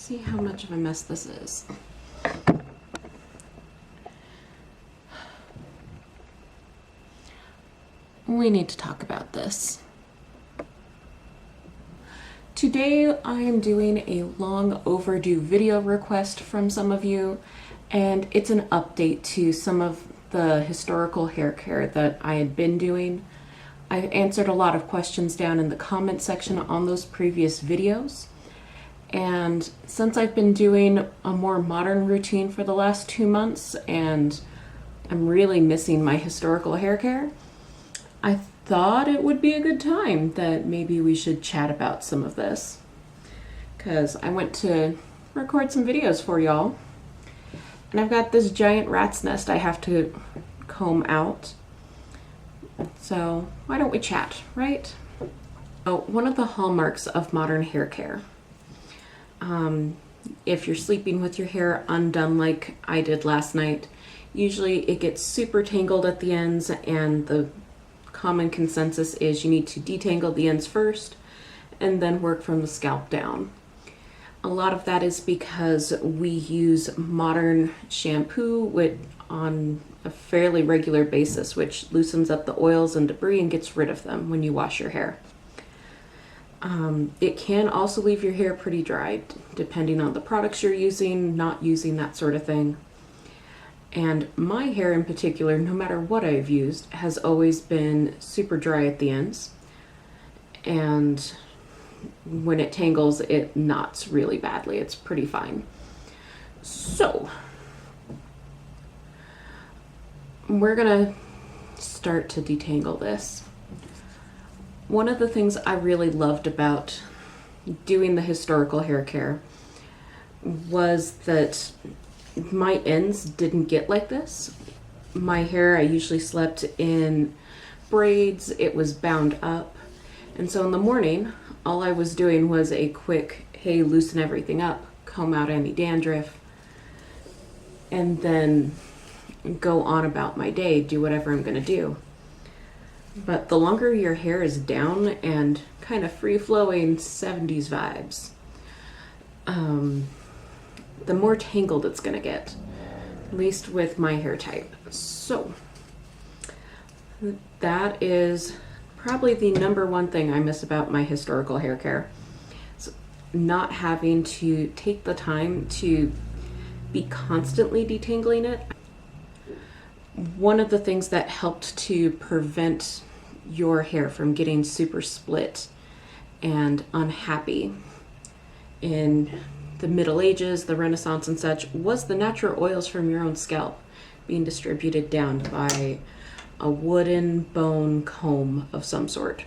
see how much of a mess this is. We need to talk about this. Today I am doing a long overdue video request from some of you, and it's an update to some of the historical hair care that I had been doing. I answered a lot of questions down in the comment section on those previous videos, and since I've been doing a more modern routine for the last 2 months and I'm really missing my historical hair care, I thought it would be a good time that maybe we should chat about some of this, because I went to record some videos for y'all and I've got this giant rat's nest I have to comb out. So why don't we chat, right? So one of the hallmarks of modern hair care, if you're sleeping with your hair undone like I did last night, usually it gets super tangled at the ends, and the common consensus is you need to detangle the ends first and then work from the scalp down. A lot of that is because we use modern shampoo on a fairly regular basis, which loosens up the oils and debris and gets rid of them when you wash your hair. It can also leave your hair pretty dry depending on the products you're using, not using, that sort of thing. And my hair in particular, no matter what I've used, has always been super dry at the ends. And when it tangles, it knots really badly. It's pretty fine. So we're gonna start to detangle this. One of the things I really loved about doing the historical hair care was that my ends didn't get like this. My hair, I usually slept in braids. It was bound up. And so in the morning, all I was doing was a quick, hey, loosen everything up, comb out any dandruff, and then go on about my day, do whatever I'm gonna do. But the longer your hair is down and kind of free-flowing 70s vibes, the more tangled it's gonna get, at least with my hair type. So that is probably the number one thing I miss about my historical hair care. It's not having to take the time to be constantly detangling it. One of the things that helped to prevent your hair from getting super split and unhappy in the Middle Ages, the Renaissance and such, was the natural oils from your own scalp being distributed down by a wooden bone comb of some sort.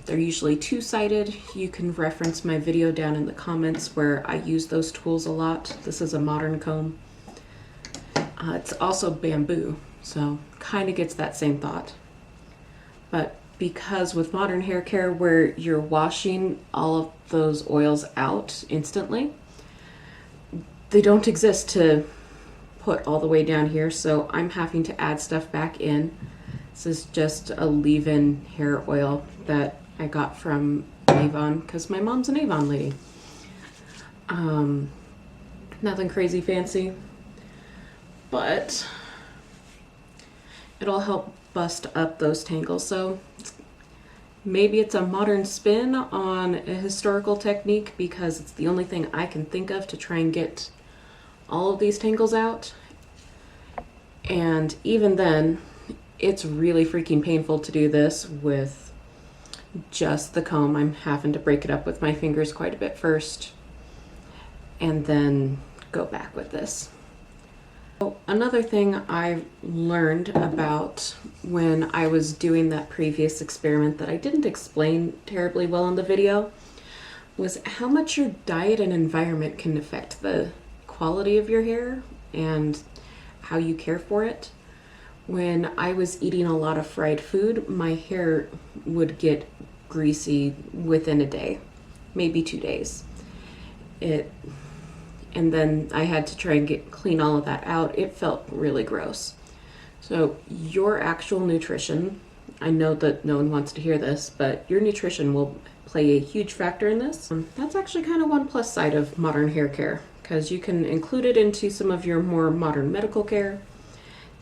They're usually two-sided. You can reference my video down in the comments where I use those tools a lot. This is a modern comb. It's also bamboo, so kind of gets that same thought. But because with modern hair care where you're washing all of those oils out instantly, they don't exist to put all the way down here, so I'm having to add stuff back in. This is just a leave-in hair oil that I got from Avon because my mom's an Avon lady. Nothing crazy fancy, but it'll help bust up those tangles. So maybe it's a modern spin on a historical technique because it's the only thing I can think of to try and get all of these tangles out. And even then, it's really freaking painful to do this with just the comb. I'm having to break it up with my fingers quite a bit first and then go back with this. Another thing I learned about when I was doing that previous experiment that I didn't explain terribly well in the video was how much your diet and environment can affect the quality of your hair and how you care for it. When I was eating a lot of fried food, my hair would get greasy within a day, maybe 2 days. And then I had to try and clean all of that out. It felt really gross. So your actual nutrition I know that no one wants to hear this, but your nutrition will play a huge factor in this. That's actually kind of one plus side of modern hair care, because you can include it into some of your more modern medical care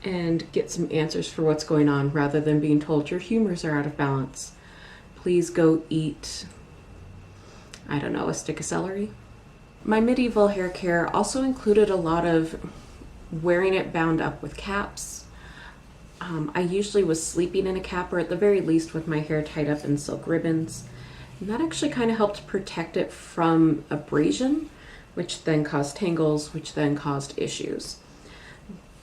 and get some answers for what's going on rather than being told your humors are out of balance. Please go eat, I don't know, a stick of celery. My medieval hair care also included a lot of wearing it bound up with caps. I usually was sleeping in a cap, or at the very least with my hair tied up in silk ribbons. And that actually kind of helped protect it from abrasion, which then caused tangles, which then caused issues.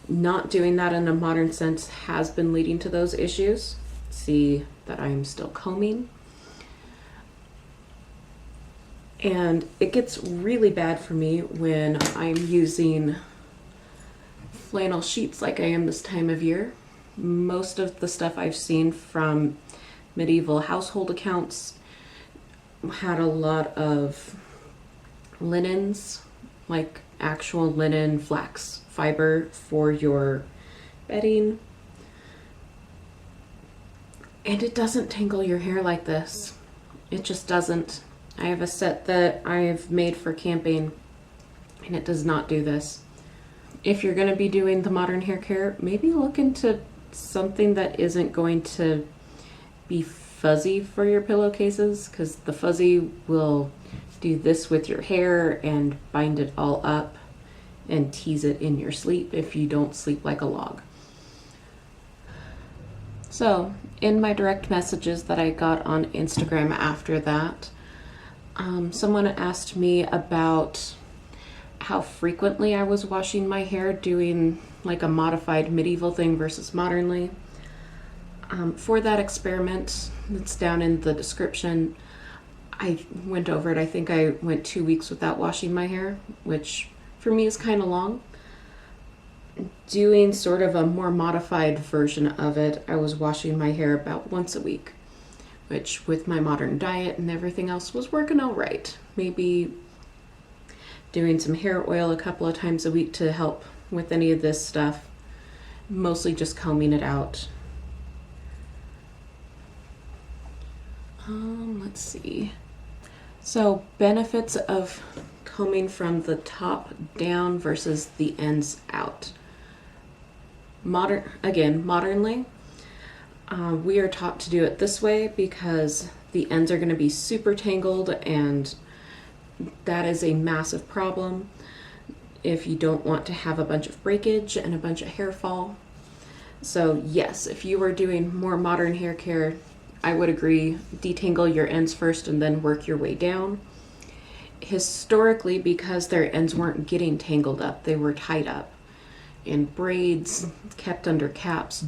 Not doing that in a modern sense has been leading to those issues. See that I'm still combing. And it gets really bad for me when I'm using flannel sheets like I am this time of year. Most of the stuff I've seen from medieval household accounts had a lot of linens, like actual linen flax fiber for your bedding. And it doesn't tangle your hair like this. It just doesn't. I have a set that I've made for camping, and it does not do this. If you're going to be doing the modern hair care, maybe look into something that isn't going to be fuzzy for your pillowcases, because the fuzzy will do this with your hair and bind it all up and tease it in your sleep if you don't sleep like a log. So in my direct messages that I got on Instagram after that, someone asked me about how frequently I was washing my hair, doing like a modified medieval thing versus modernly. For that experiment, it's down in the description, I went over it. I think I went 2 weeks without washing my hair, which for me is kind of long. Doing sort of a more modified version of it, I was washing my hair about once a week, which with my modern diet and everything else was working all right. Maybe doing some hair oil a couple of times a week to help with any of this stuff. Mostly just combing it out. Let's see. So benefits of combing from the top down versus the ends out. Modernly, we are taught to do it this way because the ends are going to be super tangled, and that is a massive problem if you don't want to have a bunch of breakage and a bunch of hair fall. So yes, if you were doing more modern hair care, I would agree, detangle your ends first and then work your way down. Historically, because their ends weren't getting tangled up, they were tied up in braids, kept under caps.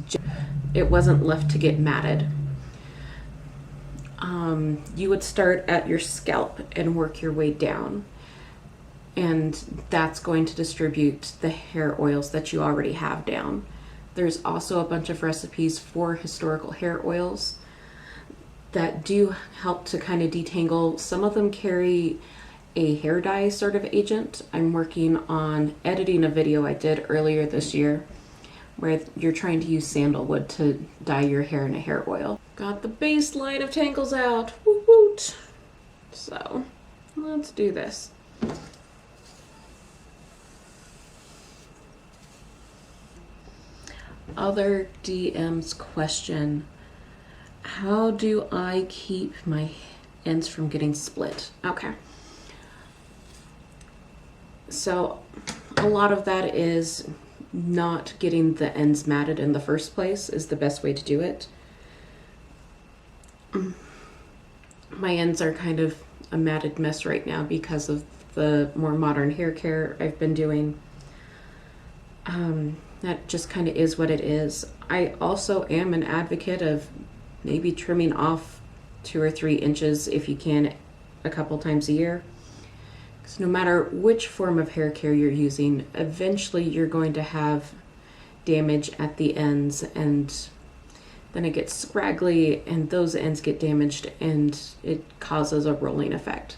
It wasn't left to get matted. You would start at your scalp and work your way down, and that's going to distribute the hair oils that you already have down. There's also a bunch of recipes for historical hair oils that do help to kind of detangle. Some of them carry a hair dye sort of agent. I'm working on editing a video I did earlier this year where you're trying to use sandalwood to dye your hair in a hair oil. Got the baseline of tangles out. Woot woot. So let's do this. Other DM's question: how do I keep my ends from getting split? Okay. So a lot of that is not getting the ends matted in the first place is the best way to do it. My ends are kind of a matted mess right now because of the more modern hair care I've been doing. That just kind of is what it is. I also am an advocate of maybe trimming off 2 or 3 inches if you can a couple times a year. Because no matter which form of hair care you're using, eventually you're going to have damage at the ends, and then it gets scraggly and those ends get damaged and it causes a rolling effect.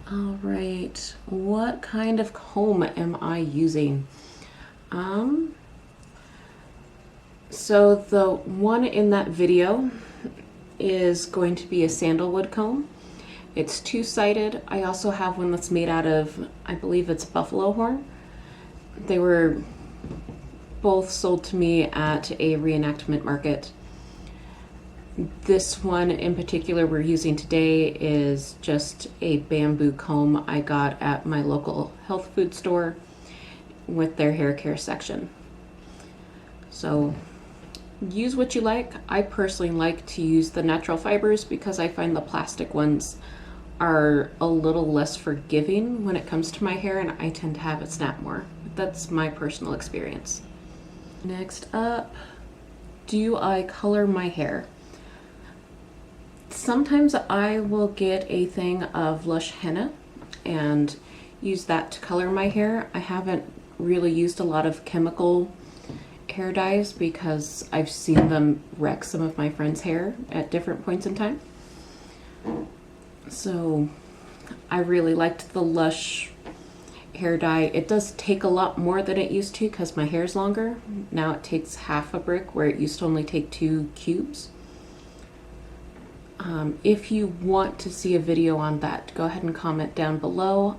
All right, what kind of comb am I using? So the one in that video is going to be a sandalwood comb. It's two-sided. I also have one that's made out of, I believe it's buffalo horn. They were both sold to me at a reenactment market. This one in particular we're using today is just a bamboo comb I got at my local health food store with their hair care section. So use what you like. I personally like to use the natural fibers because I find the plastic ones are a little less forgiving when it comes to my hair, and I tend to have it snap more. That's my personal experience. Next up, do I color my hair? Sometimes I will get a thing of Lush henna and use that to color my hair. I haven't really used a lot of chemical hair dyes because I've seen them wreck some of my friends' hair at different points in time. So I really liked the Lush hair dye. It does take a lot more than it used to because my hair's longer. Now it takes half a brick where it used to only take 2 cubes. If you want to see a video on that, go ahead and comment down below.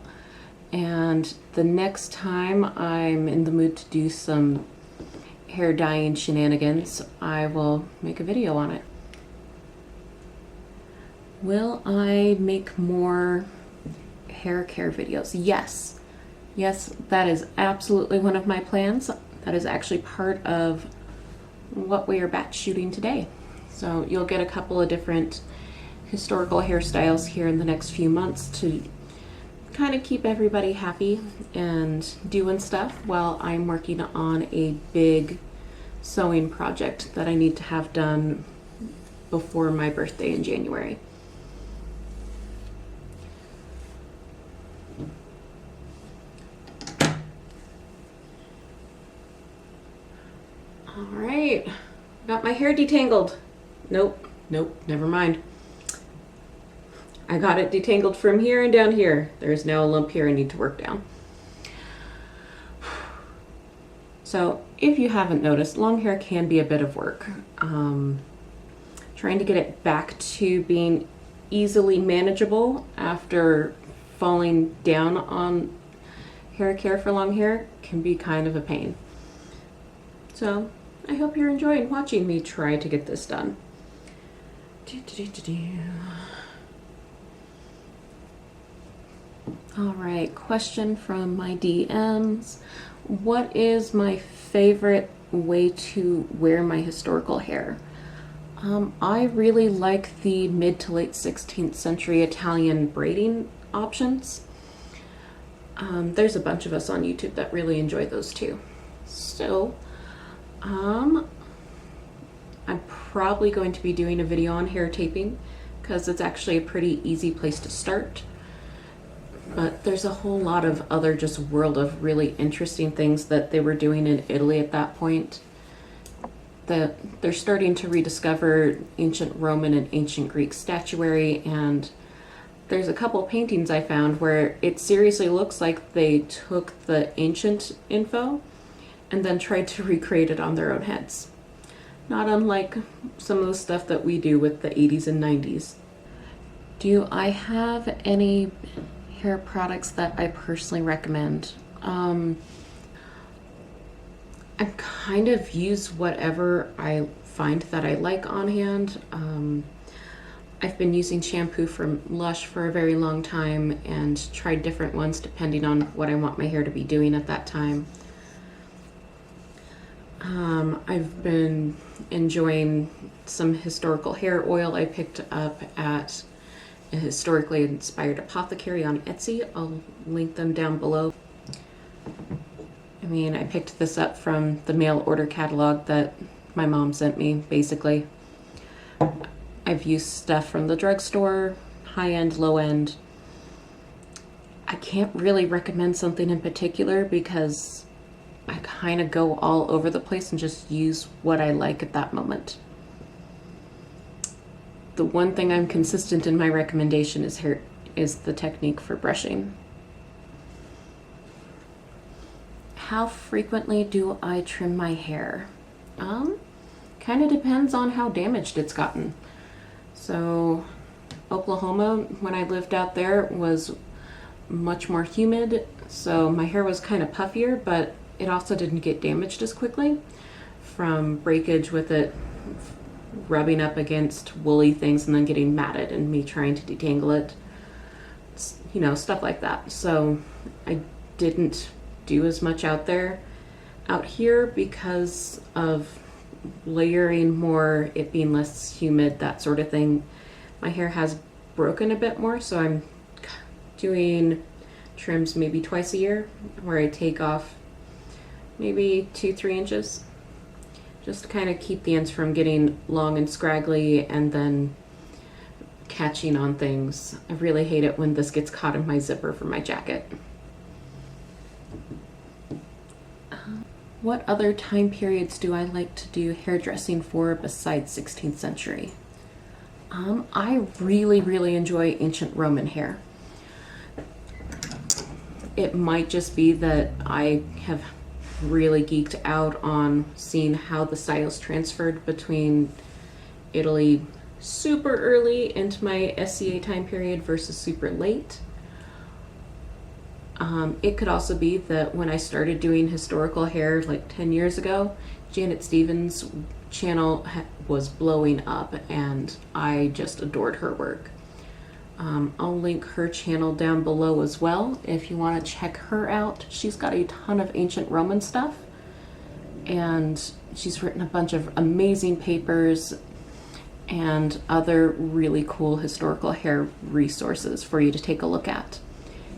And the next time I'm in the mood to do some hair dyeing shenanigans, I will make a video on it. Will I make more hair care videos? Yes. Yes, that is absolutely one of my plans. That is actually part of what we are batch shooting today. So you'll get a couple of different historical hairstyles here in the next few months to kind of keep everybody happy and doing stuff while I'm working on a big sewing project that I need to have done before my birthday in January. All right, got my hair detangled. Nope, never mind. I got it detangled from here and down here. There's now a lump here I need to work down. So if you haven't noticed, long hair can be a bit of work. Trying to get it back to being easily manageable after falling down on hair care for long hair can be kind of a pain. So I hope you're enjoying watching me try to get this done. All right, question from my DMs. What is my favorite way to wear my historical hair? I really like the mid to late 16th century Italian braiding options. There's a bunch of us on YouTube that really enjoy those too. So, I'm probably going to be doing a video on hair taping because it's actually a pretty easy place to start. But there's a whole lot of other just world of really interesting things that they were doing in Italy at that point. That they're starting to rediscover ancient Roman and ancient Greek statuary, and there's a couple paintings I found where it seriously looks like they took the ancient info and then tried to recreate it on their own heads. Not unlike some of the stuff that we do with the 80s and 90s. Do I have any hair products that I personally recommend? I kind of use whatever I find that I like on hand. I've been using shampoo from Lush for a very long time and tried different ones depending on what I want my hair to be doing at that time. I've been enjoying some historical hair oil I picked up at a historically inspired apothecary on Etsy. I'll link them down below. I mean, I picked this up from the mail order catalog that my mom sent me, basically. I've used stuff from the drugstore, high-end, low-end. I can't really recommend something in particular because I kind of go all over the place and just use what I like at that moment. The one thing I'm consistent in my recommendation is the technique for brushing. How frequently do I trim my hair? kind of depends on how damaged it's gotten. So Oklahoma, when I lived out there, was much more humid, so my hair was kind of puffier, but it also didn't get damaged as quickly from breakage with it rubbing up against woolly things and then getting matted and me trying to detangle it, you know, stuff like that. So I didn't do as much out here because of layering more, it being less humid, that sort of thing. My hair has broken a bit more, so I'm doing trims maybe twice a year where I take off maybe 2-3 inches just to kind of keep the ends from getting long and scraggly and then catching on things. I really hate it when this gets caught in my zipper for my jacket. What other time periods do I like to do hairdressing for besides 16th century? I really enjoy ancient Roman hair. It might just be that I have really geeked out on seeing how the styles transferred between Italy super early into my SCA time period versus super late. It could also be that when I started doing historical hair like 10 years ago, Janet Stevens' channel was blowing up and I just adored her work. I'll link her channel down below as well if you want to check her out. She's got a ton of ancient Roman stuff and she's written a bunch of amazing papers and other really cool historical hair resources for you to take a look at.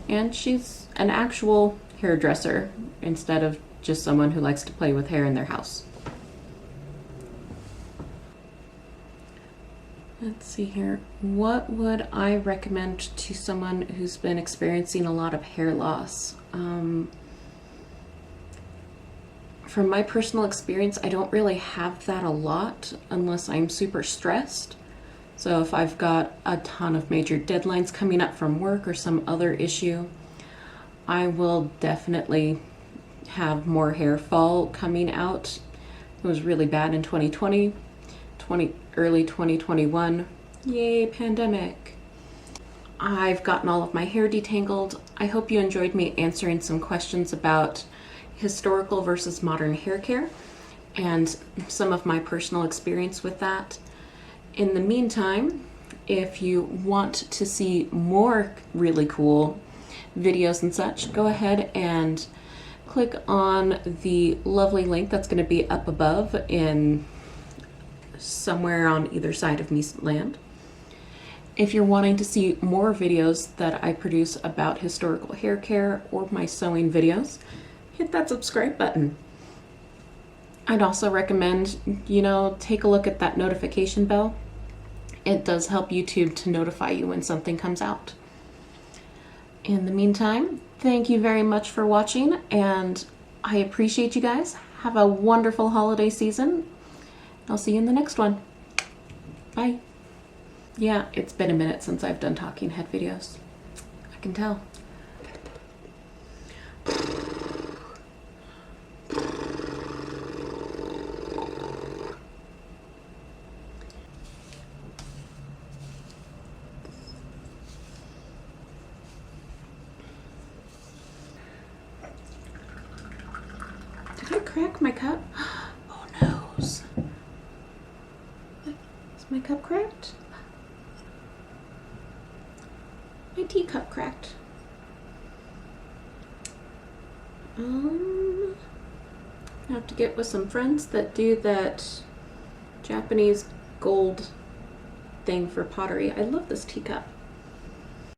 And she's an actual hairdresser instead of just someone who likes to play with hair in their house. Let's see here. What would I recommend to someone who's been experiencing a lot of hair loss? From my personal experience, I don't really have that a lot unless I'm super stressed. So if I've got a ton of major deadlines coming up from work or some other issue, I will definitely have more hair fall coming out. It was really bad in 2020, early 2021. Yay, pandemic. I've gotten all of my hair detangled. I hope you enjoyed me answering some questions about historical versus modern hair care and some of my personal experience with that. In the meantime, if you want to see more really cool videos and such, go ahead and click on the lovely link that's going to be up above in somewhere on either side of me land. If you're wanting to see more videos that I produce about historical hair care or my sewing videos, hit that subscribe button. I'd also recommend, take a look at that notification bell. It does help YouTube to notify you when something comes out. In the meantime, thank you very much for watching, and I appreciate you guys. Have a wonderful holiday season. I'll see you in the next one. Bye. Yeah, it's been a minute since I've done talking head videos. I can tell. Did I crack my cup? Oh noes. Is my cup cracked? My teacup cracked. I have to get with some friends that do that Japanese gold thing for pottery. I love this teacup.